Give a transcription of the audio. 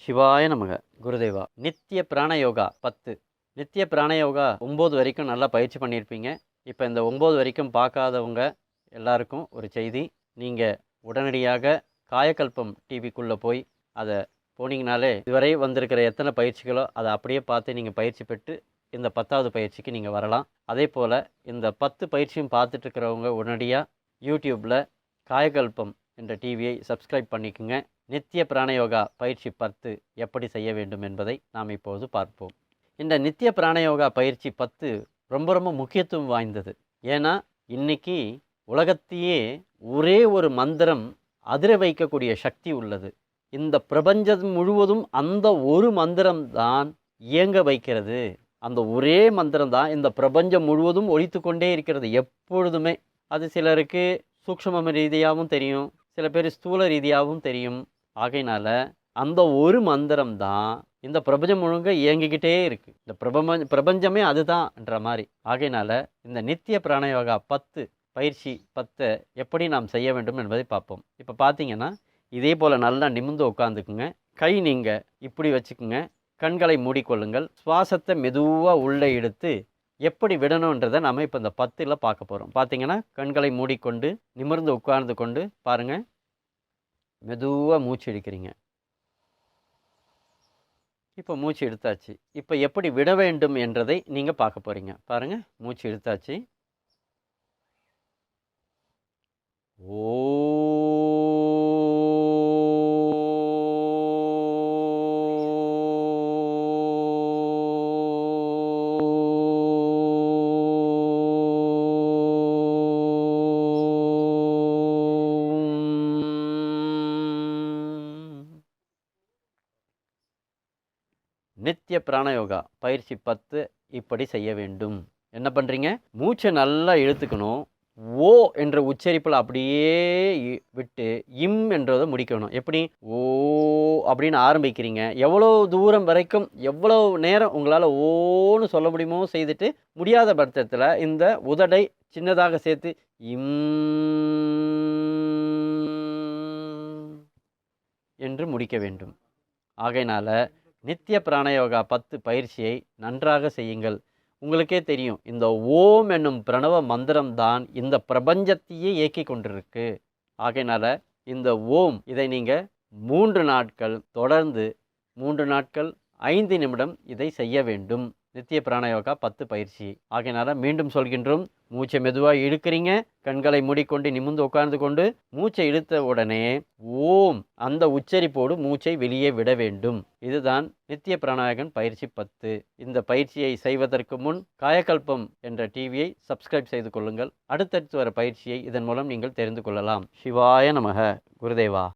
சிவாய நமக. குருதேவா. நித்திய பிராணயோகா 10. நித்திய பிராணயோகா 9 வரைக்கும் நல்லா பயிற்சி பண்ணியிருப்பீங்க. இப்போ இந்த 9 வரைக்கும் பார்க்காதவங்க எல்லாருக்கும் ஒரு செய்தி. நீங்கள் உடனடியாக காயக்கல்பம் டிவிக்குள்ளே போய் அதை போனீங்கனாலே இதுவரை வந்திருக்கிற எத்தனை பயிற்சிகளோ அதை அப்படியே பார்த்து நீங்கள் பயிற்சி பெற்று இந்த 10வது பயிற்சிக்கு நீங்கள் வரலாம். அதே போல் இந்த 10 பயிற்சியும் பார்த்துட்டு இருக்கிறவங்க உடனடியாக யூடியூப்பில் காயக்கல்பம் என்ற டிவியை சப்ஸ்கிரைப் பண்ணிக்கோங்க. நித்திய பிராணயோகா பயிற்சி 10 எப்படி செய்ய வேண்டும் என்பதை நாம் இப்போது பார்ப்போம். இந்த நித்திய பிராணயோகா பயிற்சி 10 ரொம்ப ரொம்ப முக்கியத்துவம் வாய்ந்தது. ஏன்னா இன்னைக்கு உலகத்தையே ஒரே ஒரு மந்திரம் அதிர வைக்கக்கூடிய சக்தி உள்ளது. இந்த பிரபஞ்சம் முழுவதும் அந்த ஒரு மந்திரம் தான் இயங்க வைக்கிறது. அந்த ஒரே மந்திரம் தான் இந்த பிரபஞ்சம் முழுவதும் ஒலித்து கொண்டே இருக்கிறது எப்பொழுதுமே. அது சிலருக்கு சூக்ஷ்ம ரீதியாகவும் தெரியும், சில பேர் ஸ்தூல ரீதியாகவும் தெரியும். ஆகையினால அந்த ஒரு மந்திரம் தான் இந்த பிரபஞ்சம் முழுங்க இயங்கிக்கிட்டே இருக்குது. இந்த பிரபஞ்சமே அதுதான்ன்ற மாதிரி. ஆகையினால இந்த நித்திய பிராணயோகா 10 பயிற்சி 10 எப்படி நாம் செய்ய வேண்டும் என்பதை பார்ப்போம். இப்போ பார்த்தீங்கன்னா இதே போல் நல்லா நிமிர்ந்து உட்காந்துக்குங்க. கை நீங்கள் இப்படி வச்சுக்குங்க. கண்களை மூடிக்கொள்ளுங்கள். சுவாசத்தை மெதுவாக உள்ளே எடுத்து எப்படி விடணுன்றதை நாம் இப்போ இந்த 10ல் பார்க்க போகிறோம். பார்த்தீங்கன்னா கண்களை மூடிக்கொண்டு நிமிர்ந்து உட்கார்ந்து கொண்டு பாருங்கள். மெதுவாக மூச்சு எடுக்கிறீங்க. இப்போ மூச்சு எடுத்தாச்சு. இப்போ எப்படி விட வேண்டும் என்றதை நீங்கள் பார்க்க போகிறீங்க. பாருங்கள், மூச்சு எடுத்தாச்சு. ஓ நித்திய பிராணயோகா பயிற்சி 10 இப்படி செய்ய வேண்டும். என்ன பண்ணுறீங்க? மூச்சை நல்லா இழுத்துக்கணும். ஓ என்ற உச்சரிப்பில் அப்படியே விட்டு இம் என்றதை முடிக்கணும். எப்படி? ஓ அப்படின்னு ஆரம்பிக்கிறீங்க. எவ்வளோ தூரம் வரைக்கும் எவ்வளோ நேரம் உங்களால் ஓன்னு சொல்ல முடியுமோ செய்துட்டு, முடியாத பட்சத்தில் இந்த உதடை சின்னதாக சேர்த்து இம் என்று முடிக்க வேண்டும். ஆகையினால நித்திய பிராணயோகா 10 பயிற்சியை நன்றாக செய்யுங்கள். உங்களுக்கே தெரியும், இந்த ஓம் என்னும் பிரணவ மந்திரம்தான் இந்த பிரபஞ்சத்தையே இயக்கி கொண்டிருக்கு. ஆகையினால இந்த ஓம் இதை நீங்கள் 3 நாட்கள் தொடர்ந்து 3 நாட்கள் 5 நிமிடம் இதை செய்ய வேண்டும். நித்திய பிராணயோகா 10 பயிற்சி. ஆகையினால மீண்டும் சொல்கின்றோம், மூச்சை மெதுவாக இழுக்கிறீங்க. கண்களை மூடிக்கொண்டு நிமிர்ந்து உட்கார்ந்து கொண்டு மூச்சை இழுத்த உடனே ஓம் அந்த உச்சரிப்போடு மூச்சை வெளியே விட வேண்டும். இதுதான் நித்திய பிராணாயகன் பயிற்சி 10. இந்த பயிற்சியை செய்வதற்கு முன் காயக்கல்பம் என்ற டிவியை சப்ஸ்கிரைப் செய்து கொள்ளுங்கள். அடுத்தடுத்து வர பயிற்சியை இதன் மூலம் நீங்கள் தெரிந்து கொள்ளலாம். சிவாய நமக. குருதேவா.